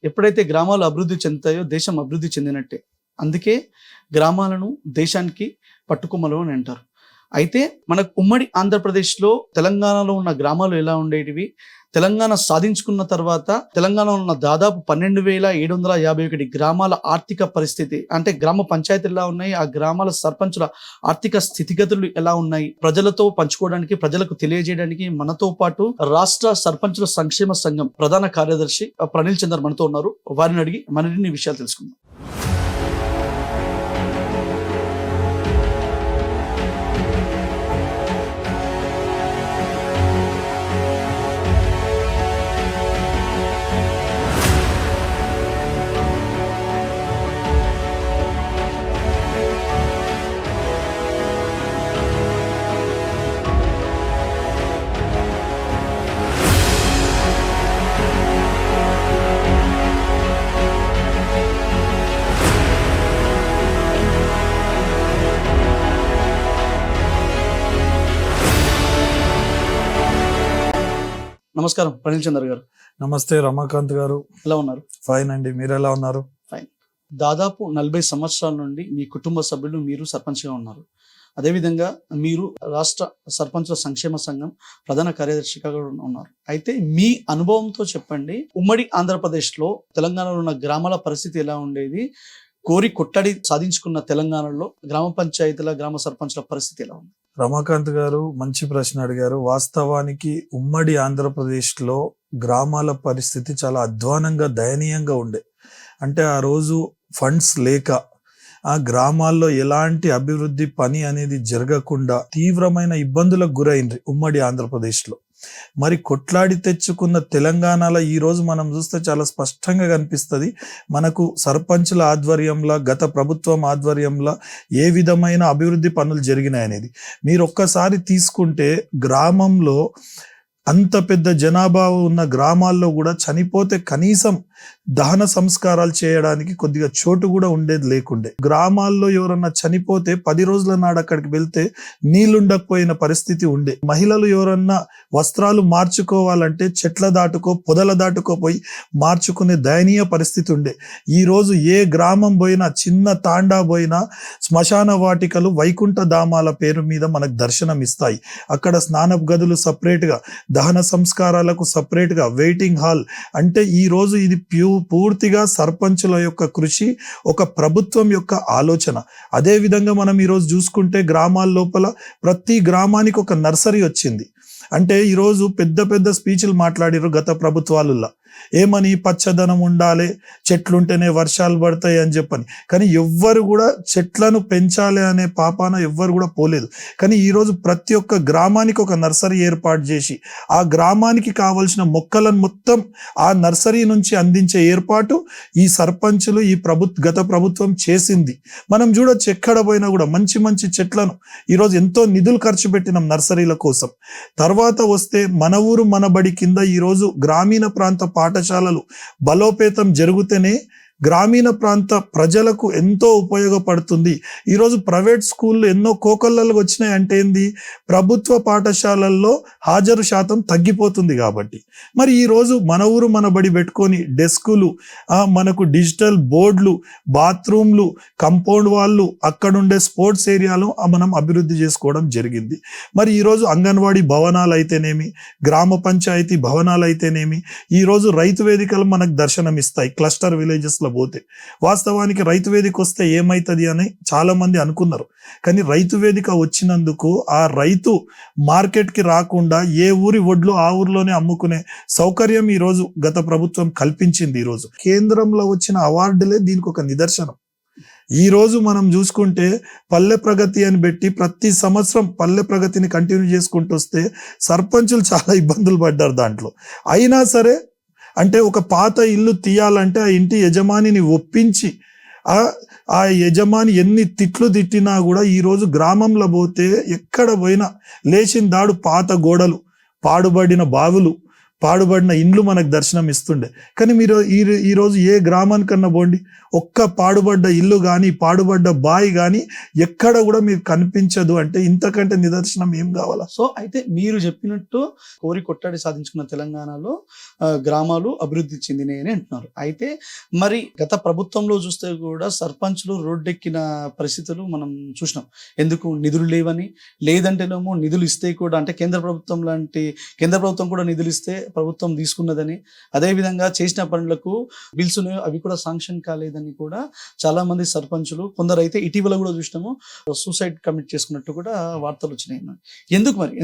ఎప్పుడైతే గ్రామాలు అభివృద్ధి చెందుతాయో దేశం అభివృద్ధి చెందినట్టే. అందుకే గ్రామాలను దేశానికి పట్టుకొమ్మలు అని అంటారు. అయితే మనకు ఉమ్మడి ఆంధ్రప్రదేశ్‌లో, తెలంగాణలో ఉన్న గ్రామాలు ఎలా ఉండేటివి? తెలంగాణ సాధించుకున్న తర్వాత తెలంగాణలో ఉన్న దాదాపు 12,751 గ్రామాల ఆర్థిక పరిస్థితి, అంటే గ్రామ పంచాయతీలు ఎలా ఉన్నాయి? ఆ గ్రామాల సర్పంచుల ఆర్థిక స్థితిగతులు ఎలా ఉన్నాయి? ప్రజలతో పంచుకోవడానికి, ప్రజలకు తెలియజేయడానికి మనతో పాటు రాష్ట్ర సర్పంచుల సంక్షేమ సంఘం ప్రధాన కార్యదర్శి ప్రణీల్ చందర్ మనతో ఉన్నారు. వారిని అడిగి మరిన్ని విషయాలు తెలుసుకుందాం. నమస్కారం ప్రణీల్ చందర్ గారు. నమస్తే రమాకాంత్ గారు. ఎలా ఉన్నారు? ఫైన్ అండి, మీరు ఎలా ఉన్నారు? ఫైన్. దాదాపు 40 సంవత్సరాల నుండి మీ కుటుంబ సభ్యులు మీరు సర్పంచ్గా ఉన్నారు. అదేవిధంగా మీరు రాష్ట్ర సర్పంచుల సంక్షేమ సంఘం ప్రధాన కార్యదర్శిగా కూడా ఉన్నారు. అయితే మీ అనుభవంతో చెప్పండి, ఉమ్మడి ఆంధ్రప్రదేశ్లో తెలంగాణలో ఉన్న గ్రామాల పరిస్థితి ఎలా ఉండేది? కోరి కొట్టడి సాధించుకున్న తెలంగాణలో గ్రామ పంచాయతీల, గ్రామ సర్పంచుల పరిస్థితి ఎలా ఉంది? రమాకాంత్ గారు మంచి ప్రశ్న అడిగారు. వాస్తవానికి ఉమ్మడి ఆంధ్రప్రదేశ్లో గ్రామాల పరిస్థితి చాలా అధ్వానంగా, దయనీయంగా ఉండే. అంటే ఆ రోజు ఫండ్స్ లేక ఆ గ్రామాల్లో ఎలాంటి అభివృద్ధి పని అనేది జరగకుండా తీవ్రమైన ఇబ్బందులకు గురైంది ఉమ్మడి ఆంధ్రప్రదేశ్లో. మరి కొట్లాడి తెచ్చుకున్న తెలంగాణలో ఈ రోజు మనం చూస్తే చాలా స్పష్టంగా కనిపిస్తుంది మనకు సర్పంచుల ఆధ్వర్యంలో, గత ప్రభుత్వం ఆధ్వర్యంలో ఏ విధమైన అభివృద్ధి పనులు జరిగినాయి అనేది. మీరు ఒక్కసారి తీసుకుంటే గ్రామంలో అంత పెద్ద జనాభా ఉన్న గ్రామాల్లో కూడా చనిపోతే కనీసం దహన సంస్కారాలు చేయడానికి కొద్దిగా చోటు కూడా ఉండేది లేకుండే. గ్రామాల్లో ఎవరన్నా చనిపోతే 10 రోజుల నాడు అక్కడికి వెళ్తే నీళ్లుండకపోయిన పరిస్థితి ఉండే. మహిళలు ఎవరన్నా వస్త్రాలు మార్చుకోవాలంటే చెట్ల దాటుకో, పొదల దాటుకో పోయి మార్చుకునే దయనీయ పరిస్థితి ఉండే. ఈ రోజు ఏ గ్రామం పోయినా, చిన్న తాండా పోయినా శ్మశాన వాటికలు, వైకుంఠ ధామాల పేరు మీద మనకు దర్శనం ఇస్తాయి. అక్కడ స్నానపు గదులు సపరేట్గా, దహన సంస్కారాలకు సపరేట్గా, వెయిటింగ్ హాల్. అంటే ఈ రోజు ఇది పూర్తిగా సర్పంచుల యొక్క కృషి, ఒక ప్రభుత్వం యొక్క ఆలోచన. అదే విధంగా మనం ఈరోజు చూసుకుంటే గ్రామాల లోపల ప్రతి గ్రామానికి ఒక నర్సరీ వచ్చింది. అంటే ఈరోజు పెద్ద పెద్ద స్పీచ్లు మాట్లాడారు గత ప్రభుత్వాలలో. ఏమని? పచ్చదనం ఉండాలి, చెట్లుంటేనే వర్షాలు పడతాయి అని చెప్పని. కానీ ఎవ్వరు కూడా చెట్లను పెంచాలి అనే పాపాన ఎవ్వరు కూడా పోలేదు. కానీ ఈరోజు ప్రతి ఒక్క గ్రామానికి ఒక నర్సరీ ఏర్పాటు చేసి ఆ గ్రామానికి కావలసిన మొక్కలను మొత్తం ఆ నర్సరీ నుంచి అందించే ఏర్పాటు ఈ సర్పంచులు, ఈ గత ప్రభుత్వం చేసింది. మనం చూడొచ్చు, ఎక్కడ పోయినా కూడా మంచి మంచి చెట్లను ఈరోజు ఎంతో నిధులు ఖర్చు పెట్టినాం నర్సరీల కోసం. తర్వాత వస్తే మన ఊరు మన బడి కింద ఈరోజు గ్రామీణ ప్రాంత పాఠశాలలు బలోపేతం జరిగితేనే గ్రామీణ ప్రాంత ప్రజలకు ఎంతో ఉపయోగపడుతుంది. ఈరోజు ప్రైవేట్ స్కూళ్ళు ఎన్నో కోకొల్లలకు వచ్చినాయి. అంటే ఏంది? ప్రభుత్వ పాఠశాలల్లో హాజరు శాతం తగ్గిపోతుంది కాబట్టి. మరి ఈరోజు మన ఊరు మన బడి పెట్టుకొని డెస్కులు, మనకు డిజిటల్ బోర్డులు, బాత్రూమ్లు, కంపౌండ్ వాళ్ళు, అక్కడుండే స్పోర్ట్స్ ఏరియాలు మనం అభివృద్ధి చేసుకోవడం జరిగింది. మరి ఈరోజు అంగన్వాడీ భవనాలు అయితేనేమి, గ్రామ పంచాయతీ భవనాలు అయితేనేమి, ఈరోజు రైతు వేదికలు మనకు దర్శనం ఇస్తాయి క్లస్టర్ విలేజెస్ పోతే. వాస్తవానికి రైతు వేదిక వస్తే ఏమైతుంది అని చాలా మంది అనుకున్నారు. కానీ రైతు వేదిక వచ్చినందుకు ఆ రైతు మార్కెట్కి రాకుండా ఏ ఊరి వడ్లు ఆ ఊరిలోనే అమ్ముకునే సౌకర్యం ఈరోజు గత ప్రభుత్వం కల్పించింది. ఈరోజు కేంద్రంలో వచ్చిన అవార్డులే దీనికి ఒక నిదర్శనం. ఈ రోజు మనం చూసుకుంటే పల్లె ప్రగతి అని పెట్టి ప్రతి సంవత్సరం పల్లె ప్రగతిని కంటిన్యూ చేసుకుంటూ వస్తే సర్పంచులు చాలా ఇబ్బందులు పడ్డారు దాంట్లో. అయినా సరే, అంటే ఒక పాత ఇల్లు తీయాలంటే ఆ ఇంటి యజమానిని ఒప్పించి ఆ యజమాని ఎన్ని తిట్లు తిట్టినా కూడా ఈరోజు గ్రామంలో పోతే ఎక్కడ పోయినా లేచిన దాడు పాత గోడలు, పాడుబడిన బావులు, పాడుబడిన ఇండ్లు మనకు దర్శనం ఇస్తుండే. కానీ మీరు ఈ రోజు ఏ గ్రామానికన్నా పోండి, ఒక్క పాడుబడ్డ ఇల్లు కానీ పాడుబడ్డ బావి కానీ ఎక్కడ కూడా మీకు కనిపించదు. అంటే ఇంతకంటే నిదర్శనం ఏం కావాలా? సో అయితే మీరు చెప్పినట్టు కోరి కొట్టాడి సాధించుకున్న తెలంగాణలో గ్రామాలు అభివృద్ధి చెందినాయి అని అంటున్నారు. అయితే మరి గత ప్రభుత్వంలో చూస్తే కూడా సర్పంచ్లు రోడ్డెక్కిన పరిస్థితులు మనం చూసినాం. ఎందుకు? నిధులు లేవని, లేదంటేనేమో నిధులు ఇస్తే కూడా, అంటే కేంద్ర ప్రభుత్వం కూడా నిధులు ఇస్తే ప్రభుత్వం తీసుకున్నదని, అదేవిధంగా చేసిన పనులకు బిల్స్ అవి కూడా శాంక్షన్ కాలేదని కూడా చాలా మంది సర్పంచులు, కొందరైతే ఇటీవల కూడా చూసినాము సూసైడ్ కమిట్ చేసుకున్నట్టు కూడా వార్తలు వచ్చినాయి.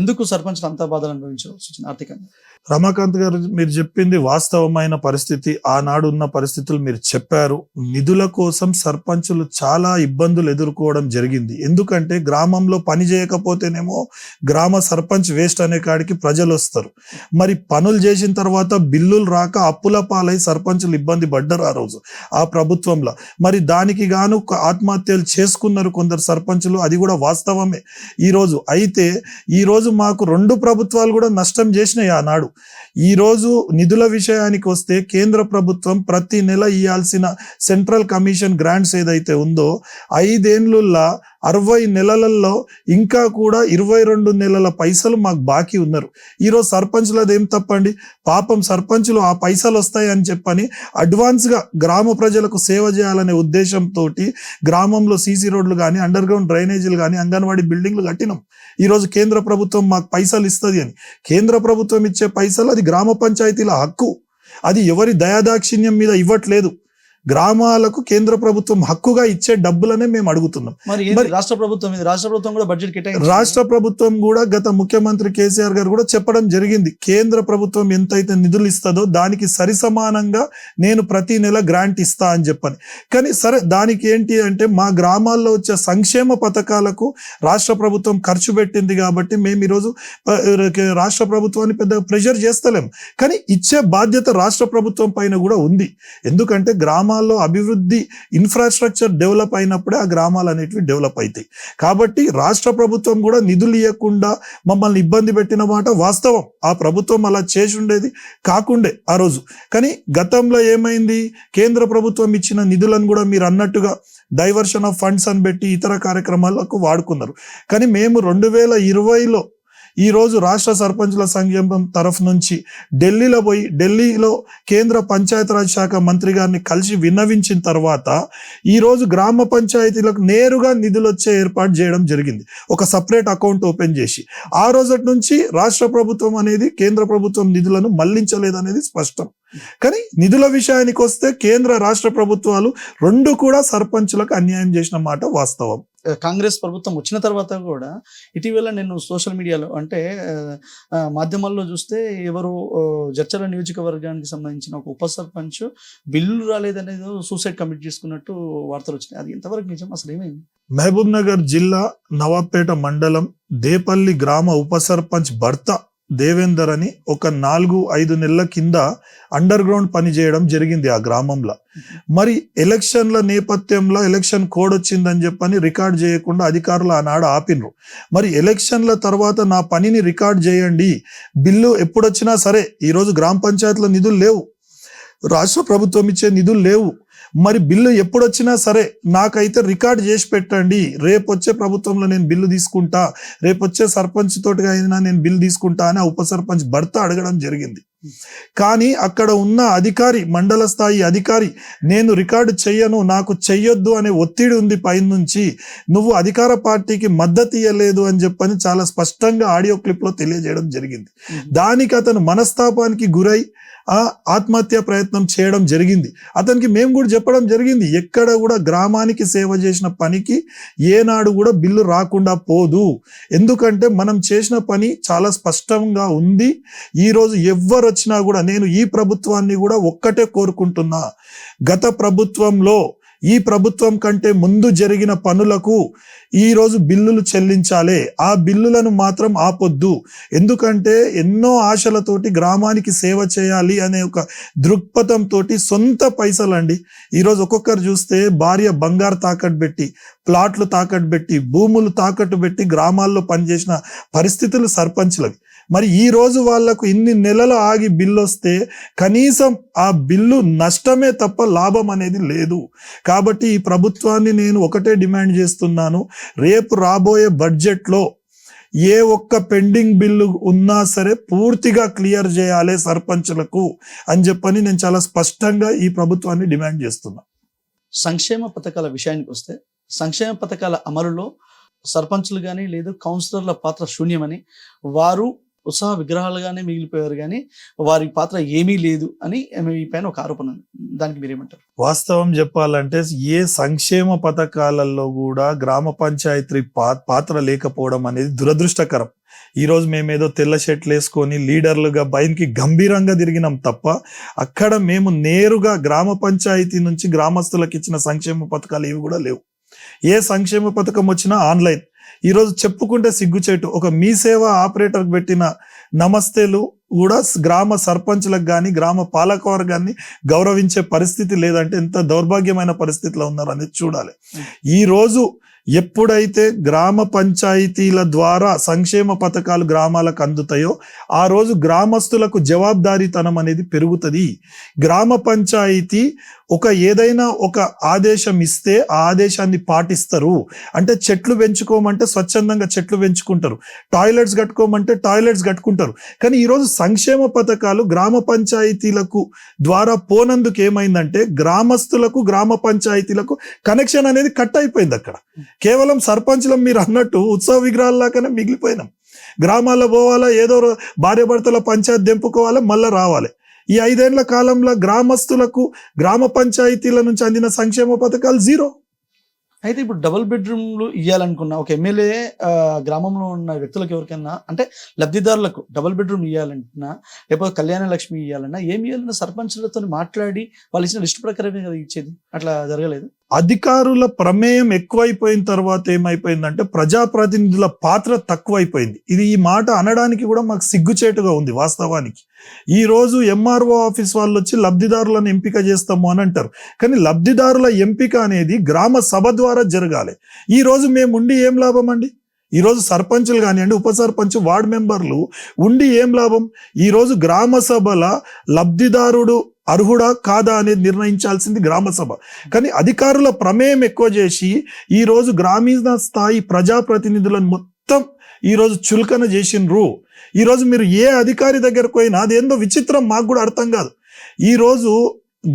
ఎందుకు సర్పంచులు అంత బాధలు అనుభవించాల్సి వచ్చింది ఆర్థికంగా? రమాకాంత్ గారు, మీరు చెప్పింది వాస్తవమైన పరిస్థితి. ఆనాడు ఉన్న పరిస్థితులు మీరు చెప్పారు. నిధుల కోసం సర్పంచులు చాలా ఇబ్బందులు ఎదుర్కోవడం జరిగింది. ఎందుకంటే గ్రామంలో పని చేయకపోతేనేమో గ్రామ సర్పంచ్ వేస్ట్ అనే కాడికి ప్రజలు వస్తారు. మరి పనులు చేసిన తర్వాత బిల్లులు రాక అప్పుల పాలై సర్పంచులు ఇబ్బంది పడ్డారు ఆ రోజు ఆ ప్రభుత్వంలో. మరి దానికి గాను ఆత్మహత్యలు చేసుకున్నారు కొందరు సర్పంచులు, అది కూడా వాస్తవమే ఈ రోజు మాకు 2 ప్రభుత్వాలు కూడా నష్టం చేసినాయి ఆనాడు. ఈ రోజు నిధుల విషయానికి వస్తే కేంద్ర ప్రభుత్వం ప్రతి నెల ఇవ్వాల్సిన సెంట్రల్ కమిషన్ గ్రాంట్స్ ఏదైతే ఉందో 5 ఏళ్లలో 60 నెలలలో ఇంకా కూడా 22 నెలల పైసలు మాకు బాకీ ఉన్నారు. ఈరోజు సర్పంచులది ఏం తప్పండి? పాపం సర్పంచులు ఆ పైసలు వస్తాయని చెప్పని అడ్వాన్స్గా గ్రామ ప్రజలకు సేవ చేయాలనే ఉద్దేశంతో గ్రామంలో సీసీ రోడ్లు కానీ, అండర్ గ్రౌండ్ డ్రైనేజీలు కానీ, అంగన్వాడీ బిల్డింగ్లు కట్టినాం. ఈరోజు కేంద్ర ప్రభుత్వం మాకు పైసలు ఇస్తుంది అని. కేంద్ర ప్రభుత్వం ఇచ్చే పైసలు అది గ్రామ పంచాయతీల హక్కు. అది ఎవరి దయాదాక్షిణ్యం మీద ఇవ్వట్లేదు. గ్రామాలకు కేంద్ర ప్రభుత్వం హక్కుగా ఇచ్చే డబ్బులనే మేము అడుగుతున్నాం. మరి రాష్ట్ర ప్రభుత్వం కూడా బడ్జెట్ కేటాయించింది. రాష్ట్ర ప్రభుత్వం కూడా గత ముఖ్యమంత్రి కేసీఆర్ గారు కూడా చెప్పడం జరిగింది, కేంద్ర ప్రభుత్వం ఎంతైతే నిధులు ఇస్తుందో దానికి సరిసమానంగా నేను ప్రతి నెల గ్రాంట్ ఇస్తా అని చెప్పని. కానీ సరే, దానికి ఏంటి అంటే మా గ్రామాల్లో వచ్చే సంక్షేమ పథకాలకు రాష్ట్ర ప్రభుత్వం ఖర్చు పెట్టింది కాబట్టి మేము ఈరోజు రాష్ట్ర ప్రభుత్వాన్ని పెద్ద ప్రెషర్ చేస్తలేం. కానీ ఇచ్చే బాధ్యత రాష్ట్ర ప్రభుత్వం పైన కూడా ఉంది. ఎందుకంటే గ్రామాల్లో అభివృద్ధి ఇన్ఫ్రాస్ట్రక్చర్ డెవలప్ అయినప్పుడే ఆ గ్రామాలు అనేటివి డెవలప్ అవుతాయి. కాబట్టి రాష్ట్ర ప్రభుత్వం కూడా నిధులు ఇవ్వకుండా మమ్మల్ని ఇబ్బంది పెట్టిన మాట వాస్తవం. ఆ ప్రభుత్వం అలా చేసి ఉండేది కాకుండే ఆ రోజు. కానీ గతంలో ఏమైంది? కేంద్ర ప్రభుత్వం ఇచ్చిన నిధులను కూడా మీరు అన్నట్టుగా డైవర్షన్ ఆఫ్ ఫండ్స్ అని పెట్టి ఇతర కార్యక్రమాలకు వాడుకున్నారు. కానీ మేము 2020లో ఈ రోజు రాష్ట్ర సర్పంచుల సంక్షేమం తరఫు నుంచి ఢిల్లీలో కేంద్ర పంచాయతీరాజ్ శాఖ మంత్రి గారిని కలిసి విన్నవించిన తర్వాత ఈ రోజు గ్రామ పంచాయతీలకు నేరుగా నిధులు వచ్చే ఏర్పాటు చేయడం జరిగింది. ఒక సపరేట్ అకౌంట్ ఓపెన్ చేసి ఆ రోజు నుంచి రాష్ట్ర ప్రభుత్వం అనేది కేంద్ర ప్రభుత్వం నిధులను మళ్లించలేదనేది స్పష్టం. కానీ నిధుల విషయానికి వస్తే కేంద్ర రాష్ట్ర ప్రభుత్వాలు 2 కూడా సర్పంచులకు అన్యాయం చేసిన మాట వాస్తవం. కాంగ్రెస్ ప్రభుత్వం వచ్చిన తర్వాత కూడా ఇటీవల నేను సోషల్ మీడియాలో, అంటే మాధ్యమాల్లో చూస్తే ఎవరు జడ్చర్ల నియోజకవర్గానికి సంబంధించిన ఒక ఉప సర్పంచ్ బిల్లు రాలేదనేది సూసైడ్ కమిట్ చేసుకున్నట్టు వార్తలు వచ్చినాయి. అది ఎంతవరకు నిజం? అసలు ఏమైంది? మహబూబ్ నగర్ జిల్లా నవాబ్పేట మండలం దేపల్లి గ్రామ ఉప సర్పంచ్ భర్త దేవేందర్ అని ఒక 4-5 నెలల కింద అండర్ గ్రౌండ్ పని చేయడం జరిగింది ఆ గ్రామంలో. మరి ఎలక్షన్ల నేపథ్యంలో ఎలక్షన్ కోడ్ వచ్చిందని చెప్పని రికార్డ్ చేయకుండా అధికారులు ఆనాడు ఆపినరు. మరి ఎలక్షన్ల తర్వాత నా పనిని రికార్డ్ చేయండి, బిల్లు ఎప్పుడొచ్చినా సరే, ఈరోజు గ్రామ పంచాయతీల నిధులు లేవు, రాష్ట్ర ప్రభుత్వం ఇచ్చే నిధులు లేవు, మరి బిల్లు ఎప్పుడొచ్చినా సరే నాకైతే రికార్డ్ చేసి పెట్టండి, రేపు వచ్చే ప్రభుత్వంలో నేను బిల్లు తీసుకుంటా, రేపు వచ్చే సర్పంచ్ తోటిగా అయినా నేను బిల్లు తీసుకుంటా అని ఉప సర్పంచ్ భర్త అడగడం జరిగింది. కానీ అక్కడ ఉన్న అధికారి, మండల స్థాయి అధికారి, నేను రికార్డు చెయ్యను, నాకు చెయ్యొద్దు అనే ఒత్తిడి ఉంది పైనుంచి, నువ్వు అధికార పార్టీకి మద్దతు ఇయ్యలేదు అని చెప్పని చాలా స్పష్టంగా ఆడియో క్లిప్ లో తెలియజేయడం జరిగింది. దానికి అతను మనస్తాపానికి గురై ఆత్మహత్య ప్రయత్నం చేయడం జరిగింది. అతనికి మేము కూడా చెప్పడం జరిగింది, ఎక్కడ కూడా గ్రామానికి సేవ చేసిన పనికి ఏనాడు కూడా బిల్లు రాకుండా పోదు. ఎందుకంటే మనం చేసిన పని చాలా స్పష్టంగా ఉంది. ఈరోజు ఎవ్వరు వచ్చినా కూడా నేను ఈ ప్రభుత్వాన్ని కూడా ఒక్కటే కోరుకుంటున్నా, గత ప్రభుత్వంలో ఈ ప్రభుత్వం కంటే ముందు జరిగిన పనులకు ఈరోజు బిల్లులు చెల్లించాలి, ఆ బిల్లులను మాత్రం ఆపొద్దు. ఎందుకంటే ఎన్నో ఆశలతోటి గ్రామానికి సేవ చేయాలి అనే ఒక దృక్పథంతో సొంత పైసలండి. ఈరోజు ఒక్కొక్కరు చూస్తే భార్య బంగారు తాకట్టు పెట్టి, ప్లాట్లు తాకట్టు పెట్టి, భూములు తాకట్టు పెట్టి గ్రామాల్లో పనిచేసిన పరిస్థితులు సర్పంచ్లవి. మరి ఈ రోజు వాళ్లకు ఇన్ని నెలలు ఆగి బిల్లు వస్తే కనీసం ఆ బిల్లు నష్టమే తప్ప లాభం అనేది లేదు. కాబట్టి ఈ ప్రభుత్వాన్ని నేను ఒకటే డిమాండ్ చేస్తున్నాను, రేపు రాబోయే బడ్జెట్లో ఏ ఒక్క పెండింగ్ బిల్లు ఉన్నా సరే పూర్తిగా క్లియర్ చేయాలి సర్పంచులకు అని చెప్పని నేను చాలా స్పష్టంగా ఈ ప్రభుత్వాన్ని డిమాండ్ చేస్తున్నా. సంక్షేమ పథకాల విషయానికి వస్తే, సంక్షేమ పథకాల అమలులో సర్పంచులు కానీ లేదు కౌన్సిలర్ల పాత్ర శూన్యమని, వారు ఉత్సాహ విగ్రహాలుగానే మిగిలిపోయారు కానీ వారి పాత్ర ఏమీ లేదు అని మీ పైన ఒక ఆరోపణ ఉంది. దానికి మీరేమంటారు? వాస్తవం చెప్పాలంటే ఏ సంక్షేమ పథకాలలో కూడా గ్రామ పంచాయతీ పాత్ర లేకపోవడం అనేది దురదృష్టకరం. ఈ రోజు మేమేదో తెల్ల షర్ట్లు వేసుకొని లీడర్లుగా బయటికి గంభీరంగా తిరిగినాం తప్ప అక్కడ మేము నేరుగా గ్రామ పంచాయతీ నుంచి గ్రామస్తులకు ఇచ్చిన సంక్షేమ పథకాలు ఇవి కూడా లేవు. ఏ సంక్షేమ పథకం వచ్చినా ఆన్లైన్. ఈరోజు చెప్పుకుంటే సిగ్గుచేటు, ఒక మీ సేవ ఆపరేటర్కి పెట్టిన నమస్తేలు కూడా గ్రామ సర్పంచ్లకు కానీ గ్రామ పాలకవర్గాన్ని గౌరవించే పరిస్థితి లేదంటే ఎంత దౌర్భాగ్యమైన పరిస్థితిలో ఉన్నారు అనేది చూడాలి. ఈ రోజు ఎప్పుడైతే గ్రామ పంచాయతీల ద్వారా సంక్షేమ పథకాలు గ్రామాలకు అందుతాయో ఆ రోజు గ్రామస్తులకు జవాబుదారీతనం అనేది పెరుగుతుంది. గ్రామ పంచాయతీ ఏదైనా ఒక ఆదేశం ఇస్తే ఆ ఆదేశాన్ని పాటిస్తారు. అంటే చెట్లు పెంచుకోమంటే స్వచ్ఛందంగా చెట్లు పెంచుకుంటారు, టాయిలెట్స్ కట్టుకోమంటే టాయిలెట్స్ కట్టుకుంటారు. కానీ ఈరోజు సంక్షేమ పథకాలు గ్రామ పంచాయతీలకు ద్వారా పోనందుకు ఏమైందంటే గ్రామస్తులకు గ్రామ పంచాయతీలకు కనెక్షన్ అనేది కట్ అయిపోయింది. అక్కడ కేవలం సర్పంచ్లం మీరు అన్నట్టు ఉత్సవ విగ్రహాల్లాగానే మిగిలిపోయినాం. గ్రామాల్లో పోవాలా, ఏదో భార్య భర్తల పంచాయతీ దెంపుకోవాలా, మళ్ళా రావాలి. ఈ 5 ఏళ్ల కాలంలో గ్రామస్తులకు గ్రామ పంచాయతీల నుంచి అందిన సంక్షేమ పథకాలు జీరో. అయితే ఇప్పుడు డబుల్ బెడ్రూమ్లు ఇవ్వాలనుకున్న ఒక ఎమ్మెల్యే గ్రామంలో ఉన్న వ్యక్తులకు ఎవరికైనా అంటే లబ్ధిదారులకు డబుల్ బెడ్రూమ్ ఇవ్వాలంటున్నా లేకపోతే కళ్యాణ లక్ష్మి ఇవ్వాలన్నా ఏమి ఇవ్వాలన్నా సర్పంచులతో మాట్లాడి వాళ్ళు ఇచ్చిన లిస్టు ప్రకారమే కదా ఇచ్చేది. అట్లా జరగలేదు. అధికారుల ప్రమేయం ఎక్కువైపోయిన తర్వాత ఏమైపోయిందంటే ప్రజాప్రతినిధుల పాత్ర తక్కువైపోయింది. ఈ మాట అనడానికి కూడా మాకు సిగ్గుచేటుగా ఉంది. వాస్తవానికి ఈ రోజు ఎంఆర్ఓ ఆఫీస్ వాళ్ళు వచ్చి లబ్ధిదారులను ఎంపిక చేస్తాము అని అంటారు. కానీ లబ్ధిదారుల ఎంపిక అనేది గ్రామ సభ ద్వారా జరగాలి. ఈ రోజు మేము ఉండి ఏం లాభం అండి? ఈరోజు సర్పంచులు కానివ్వండి, ఉప సర్పంచ్, వార్డు మెంబర్లు ఉండి ఏం లాభం? ఈరోజు గ్రామ సభల లబ్ధిదారుడు అర్హుడా కాదా అనేది నిర్ణయించాల్సింది గ్రామ సభ. కానీ అధికారుల ప్రమేయం ఎక్కువ చేసి ఈరోజు గ్రామీణ స్థాయి ప్రజాప్రతినిధులను మొత్తం ఈరోజు చులకన చేసిండ్రు. ఈరోజు మీరు ఏ అధికారి దగ్గరకు పోయినా అదేందో విచిత్రం, మాకు కూడా అర్థం కాదు. ఈరోజు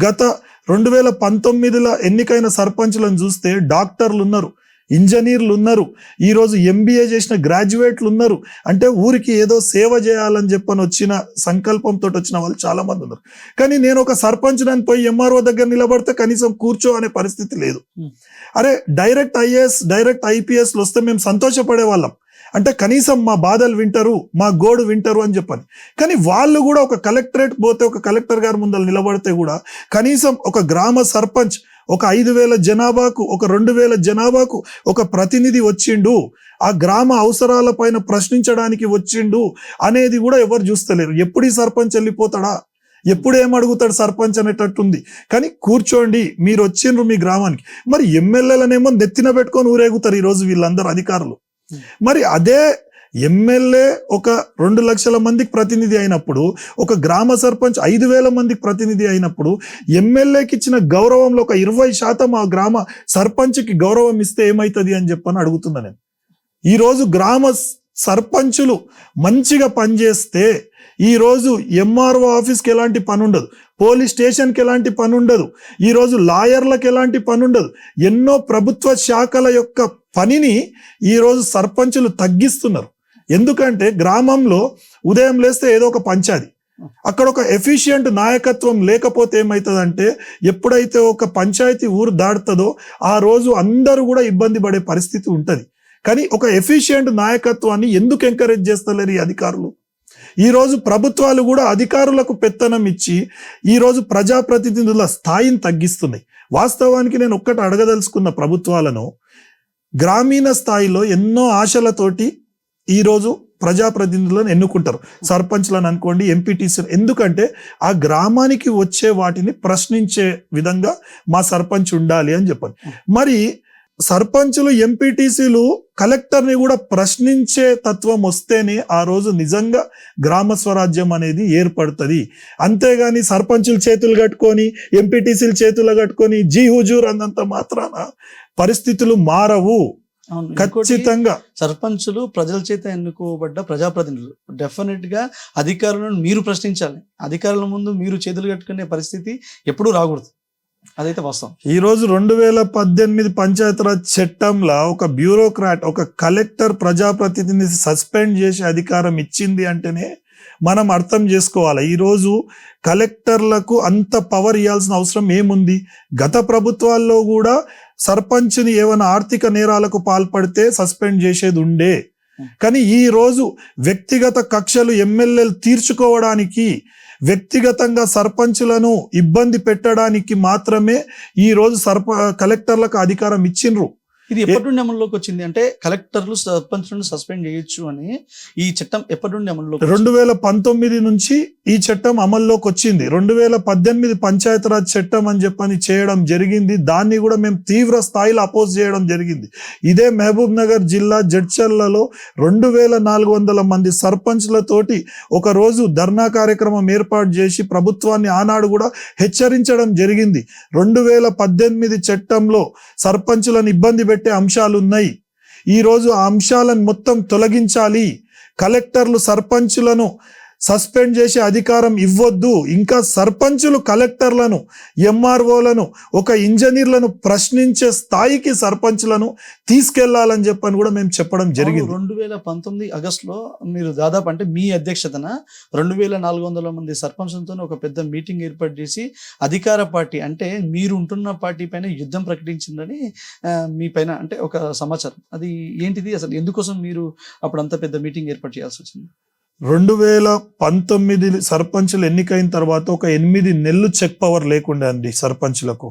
గత 2019లో ఎన్నికైన సర్పంచ్లను చూస్తే డాక్టర్లు ఉన్నారు, ఇంజనీర్లు ఉన్నారు, ఈరోజు ఎంబీఏ చేసిన గ్రాడ్యుయేట్లు ఉన్నారు. అంటే ఊరికి ఏదో సేవ చేయాలని చెప్పని వచ్చిన సంకల్పంతో వచ్చిన వాళ్ళు చాలా మంది ఉన్నారు. కానీ నేను ఒక సర్పంచ్ అని పోయి ఎంఆర్ఓ దగ్గర నిలబడితే కనీసం కూర్చో అనే పరిస్థితి లేదు. అరే డైరెక్ట్ ఐఏఎస్, డైరెక్ట్ ఐపీఎస్లు వస్తే మేము సంతోషపడే వాళ్ళం. అంటే కనీసం మా బాధలు వింటారు, మా గోడు వింటారు అని చెప్పని. కానీ వాళ్ళు కూడా ఒక కలెక్టరేట్ పోతే, ఒక కలెక్టర్ గారి ముందర నిలబడితే కూడా కనీసం ఒక గ్రామ సర్పంచ్ ఒక 5,000 జనాభాకు, ఒక 2,000 జనాభాకు ఒక ప్రతినిధి వచ్చిండు, ఆ గ్రామ అవసరాల పైన ప్రశ్నించడానికి వచ్చిండు అనేది కూడా ఎవరు చూస్తలేరు. ఎప్పుడు ఈ సర్పంచ్ వెళ్ళిపోతాడా, ఎప్పుడు ఏమడుగుతాడు సర్పంచ్ అనేటట్టుంది. కానీ కూర్చోండి, మీరు వచ్చిండ్రు మీ గ్రామానికి. మరి ఎమ్మెల్యేలనేమో నెత్తిన పెట్టుకొని ఊరేగుతారు ఈరోజు వీళ్ళందరూ అధికారులు. మరి అదే ఎమ్మెల్యే ఒక 2 లక్షల మందికి ప్రతినిధి అయినప్పుడు, ఒక గ్రామ సర్పంచ్ 5,000 మందికి ప్రతినిధి అయినప్పుడు ఎమ్మెల్యేకి ఇచ్చిన గౌరవంలో ఒక 20% ఆ గ్రామ సర్పంచ్కి గౌరవం ఇస్తే ఏమవుతుంది అని చెప్పని అడుగుతున్నా నేను. ఈరోజు గ్రామ సర్పంచులు మంచిగా పనిచేస్తే ఈరోజు ఎంఆర్ఓ ఆఫీస్కి ఎలాంటి పని ఉండదు, పోలీస్ స్టేషన్కి ఎలాంటి పని ఉండదు, ఈరోజు లాయర్లకు ఎలాంటి పని ఉండదు. ఎన్నో ప్రభుత్వ శాఖల యొక్క పనిని ఈరోజు సర్పంచులు తగ్గిస్తున్నారు. ఎందుకంటే గ్రామంలో ఉదయం లేస్తే ఏదో ఒక పంచాయతీ, అక్కడ ఒక ఎఫిషియంట్ నాయకత్వం లేకపోతే ఏమవుతుందంటే ఎప్పుడైతే ఒక పంచాయతీ ఊరు దాటుతుందో ఆ రోజు అందరూ కూడా ఇబ్బంది పడే పరిస్థితి ఉంటుంది. కానీ ఒక ఎఫిషియంట్ నాయకత్వాన్ని ఎందుకు ఎంకరేజ్ చేస్తలేరు ఈ అధికారులు? ఈరోజు ప్రభుత్వాలు కూడా అధికారులకు పెత్తనం ఇచ్చి ఈరోజు ప్రజాప్రతినిధుల స్థాయిని తగ్గిస్తున్నాయి. వాస్తవానికి నేను ఒక్కటి అడగదలుచుకున్న ప్రభుత్వాలను, గ్రామీణ స్థాయిలో ఎన్నో ఆశలతోటి ఈరోజు ప్రజాప్రతినిధులను ఎన్నుకుంటారు, సర్పంచ్లను అనుకోండి, ఎంపీటీసీ. ఎందుకంటే ఆ గ్రామానికి వచ్చే వాటిని ప్రశ్నించే విధంగా మా సర్పంచ్ ఉండాలి అని చెప్పండి. మరి సర్పంచులు ఎంపీటీసీలు కలెక్టర్ని కూడా ప్రశ్నించే తత్వం వస్తేనే ఆ రోజు నిజంగా గ్రామ స్వరాజ్యం అనేది ఏర్పడుతుంది. అంతేగాని సర్పంచులు చేతులు కట్టుకొని ఎంపీటీసీలు చేతులు కట్టుకొని జీ హుజూర్ అన్నంత మాత్రాన పరిస్థితులు మారవు. అవును. ఇంకోటి, ఖచ్చితంగా సర్పంచులు ప్రజల చేత ఎన్నుకోబడ్డ ప్రజాప్రతినిధులు. డెఫినెట్ గా అధికారులను మీరు ప్రశ్నించాలి. అధికారుల ముందు మీరు చేతులు కట్టుకునే పరిస్థితి ఎప్పుడూ రాకూడదు. అదైతే వాస్తవం. ఈ రోజు 2018 పంచాయతీరాజ్ చట్టంలో ఒక బ్యూరోక్రాట్, ఒక కలెక్టర్ ప్రజాప్రతినిధిని సస్పెండ్ చేసే అధికారం ఇచ్చింది అంటేనే మనం అర్థం చేసుకోవాలి. ఈరోజు కలెక్టర్లకు అంత పవర్ ఇవ్వాల్సిన అవసరం ఏముంది? గత ప్రభుత్వాల్లో కూడా సర్పంచ్ని ఏమైనా ఆర్థిక నేరాలకు పాల్పడితే సస్పెండ్ చేసేది ఉండే. కానీ ఈ రోజు వ్యక్తిగత కక్షలు ఎమ్మెల్యేలు తీర్చుకోవడానికి, వ్యక్తిగతంగా సర్పంచులను ఇబ్బంది పెట్టడానికి మాత్రమే ఈ రోజు కలెక్టర్లకు అధికారం ఇచ్చిండ్రు. ఇది ఎప్పటి నుండి అమల్లోకి వచ్చింది అంటే కలెక్టర్లు సర్పంచ్లను సస్పెండ్ చేయొచ్చు అని ఈ చట్టం ఎప్పటి నుండి అమల్లోకి 2019 నుంచి ఈ చట్టం అమల్లోకి వచ్చింది. 2018 పంచాయతీరాజ్ చట్టం అని చెప్పని చేయడం జరిగింది. దాన్ని కూడా మేము తీవ్ర స్థాయిలో అపోజ్ చేయడం జరిగింది. ఇదే మహబూబ్ నగర్ జిల్లా జడ్చర్లలో 2400 మంది సర్పంచ్లతోటి ఒక రోజు ధర్నా కార్యక్రమం ఏర్పాటు చేసి ప్రభుత్వాన్ని ఆనాడు కూడా హెచ్చరించడం జరిగింది. 2018 చట్టంలో సర్పంచులను ఇబ్బంది పెట్టే అంశాలు ఉన్నాయి. ఈ రోజు ఆ అంశాలను మొత్తం తొలగించాలి. కలెక్టర్లు సర్పంచులను సస్పెండ్ చేసే అధికారం ఇవ్వొద్దు. ఇంకా సర్పంచులు కలెక్టర్లను, ఎంఆర్ఓలను, ఒక ఇంజనీర్లను ప్రశ్నించే స్థాయికి సర్పంచులను తీసుకెళ్లాలని చెప్పని కూడా మేము చెప్పడం జరిగింది. 2019 ఆగస్టులో మీరు దాదాపు అంటే మీ అధ్యక్షతన 2400 మంది సర్పంచులతో ఒక పెద్ద మీటింగ్ ఏర్పాటు చేసి అధికార పార్టీ అంటే మీరు ఉంటున్న పార్టీ పైన యుద్ధం ప్రకటించిందని మీ పైన అంటే ఒక సమాచారం. అది ఏంటిది అసలు? ఎందుకోసం మీరు అప్పుడు అంత పెద్ద మీటింగ్ ఏర్పాటు చేయాల్సి వచ్చింది? 2019 సర్పంచులు ఎన్నికైన తర్వాత ఒక 8 నెలలు చెక్ పవర్ లేకుండా అండి సర్పంచులకు.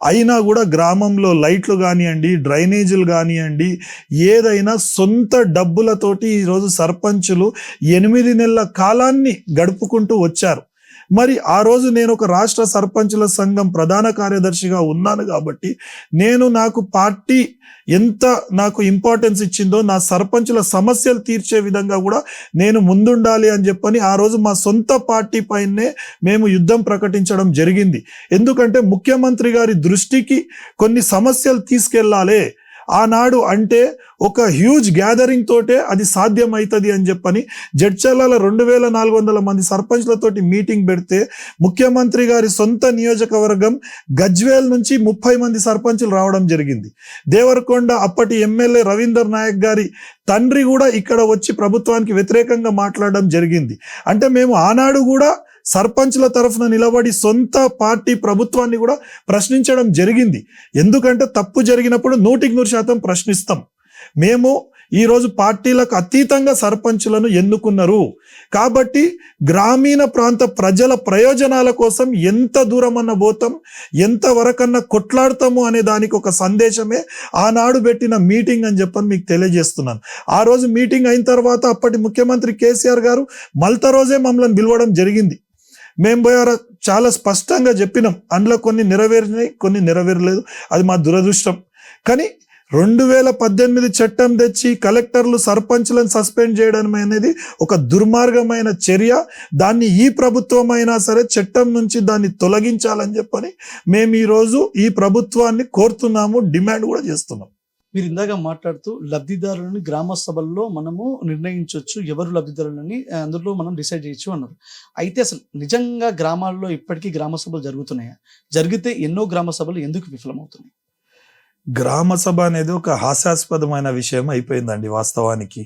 అయినా కూడా గ్రామంలో లైట్లు కానివ్వండి, డ్రైనేజీలు కానివ్వండి, ఏదైనా సొంత డబ్బులతోటి ఈరోజు సర్పంచులు 8 నెలల కాలాన్ని గడుపుకుంటూ వచ్చారు. మరి ఆ రోజు నేను ఒక రాష్ట్ర సర్పంచుల సంఘం ప్రధాన కార్యదర్శిగా ఉన్నాను కాబట్టి నాకు పార్టీ ఎంత నాకు ఇంపార్టెన్స్ ఇచ్చిందో, నా సర్పంచుల సమస్యలు తీర్చే విధంగా కూడా నేను ముందుండాలి అని చెప్పని ఆ రోజు మా సొంత పార్టీ పైనే మేము యుద్ధం ప్రకటించడం జరిగింది. ఎందుకంటే ముఖ్యమంత్రి గారి దృష్టికి కొన్ని సమస్యలు తీసుకెళ్లాలి. ఆనాడు అంటే ఒక హ్యూజ్ గ్యాదరింగ్ తోటే అది సాధ్యమవుతుంది అని చెప్పని జడ్చర్లలో 2400 మంది సర్పంచ్లతోటి మీటింగ్ పెడితే ముఖ్యమంత్రి గారి సొంత నియోజకవర్గం గజ్వేల్ నుంచి 30 మంది సర్పంచులు రావడం జరిగింది. దేవరకొండ అప్పటి ఎమ్మెల్యే రవీందర్ నాయక్ గారి తండ్రి కూడా ఇక్కడ వచ్చి ప్రభుత్వానికి వ్యతిరేకంగా మాట్లాడడం జరిగింది. అంటే మేము ఆనాడు కూడా సర్పంచ్ల తరఫున నిలబడి సొంత పార్టీ ప్రభుత్వాన్ని కూడా ప్రశ్నించడం జరిగింది. ఎందుకంటే తప్పు జరిగినప్పుడు 100% ప్రశ్నిస్తాం. మేము ఈరోజు పార్టీలకు అతీతంగా సర్పంచులను ఎన్నుకున్నారు కాబట్టి గ్రామీణ ప్రాంత ప్రజల ప్రయోజనాల కోసం ఎంత దూరమన్న పోతాం, ఎంత వరకన్నా కొట్లాడతాము అనే దానికి ఒక సందేశమే ఆనాడు పెట్టిన మీటింగ్ అని చెప్పని మీకు తెలియజేస్తున్నాను. ఆ రోజు మీటింగ్ అయిన తర్వాత అప్పటి ముఖ్యమంత్రి కేసీఆర్ గారు మల్త రోజే మమ్మల్ని పిలవడం జరిగింది. మేము పోయారా చాలా స్పష్టంగా చెప్పినాం. అందులో కొన్ని నెరవేరినాయి, కొన్ని నెరవేరలేదు. అది మా దురదృష్టం. కానీ 2018 చట్టం తెచ్చి కలెక్టర్లు సర్పంచ్లను సస్పెండ్ చేయడం అనేది ఒక దుర్మార్గమైన చర్య. దాన్ని ఈ ప్రభుత్వం అయినా సరే చట్టం నుంచి దాన్ని తొలగించాలని చెప్పని మేము ఈరోజు ఈ ప్రభుత్వాన్ని కోరుతున్నాము, డిమాండ్ కూడా చేస్తున్నాం. మీరు ఇందాక మాట్లాడుతూ లబ్ధిదారులని గ్రామ సభల్లో మనము నిర్ణయించవచ్చు, ఎవరు లబ్ధిదారులని అందులో మనం డిసైడ్ చేయొచ్చు అన్నారు. అయితే అసలు నిజంగా గ్రామాల్లో ఇప్పటికీ గ్రామ సభలు జరుగుతున్నాయా? జరిగితే ఎన్నో గ్రామ సభలు ఎందుకు విఫలమవుతున్నాయి? గ్రామ సభ అనేది ఒక హాస్యాస్పదమైన విషయం అయిపోయిందండి. వాస్తవానికి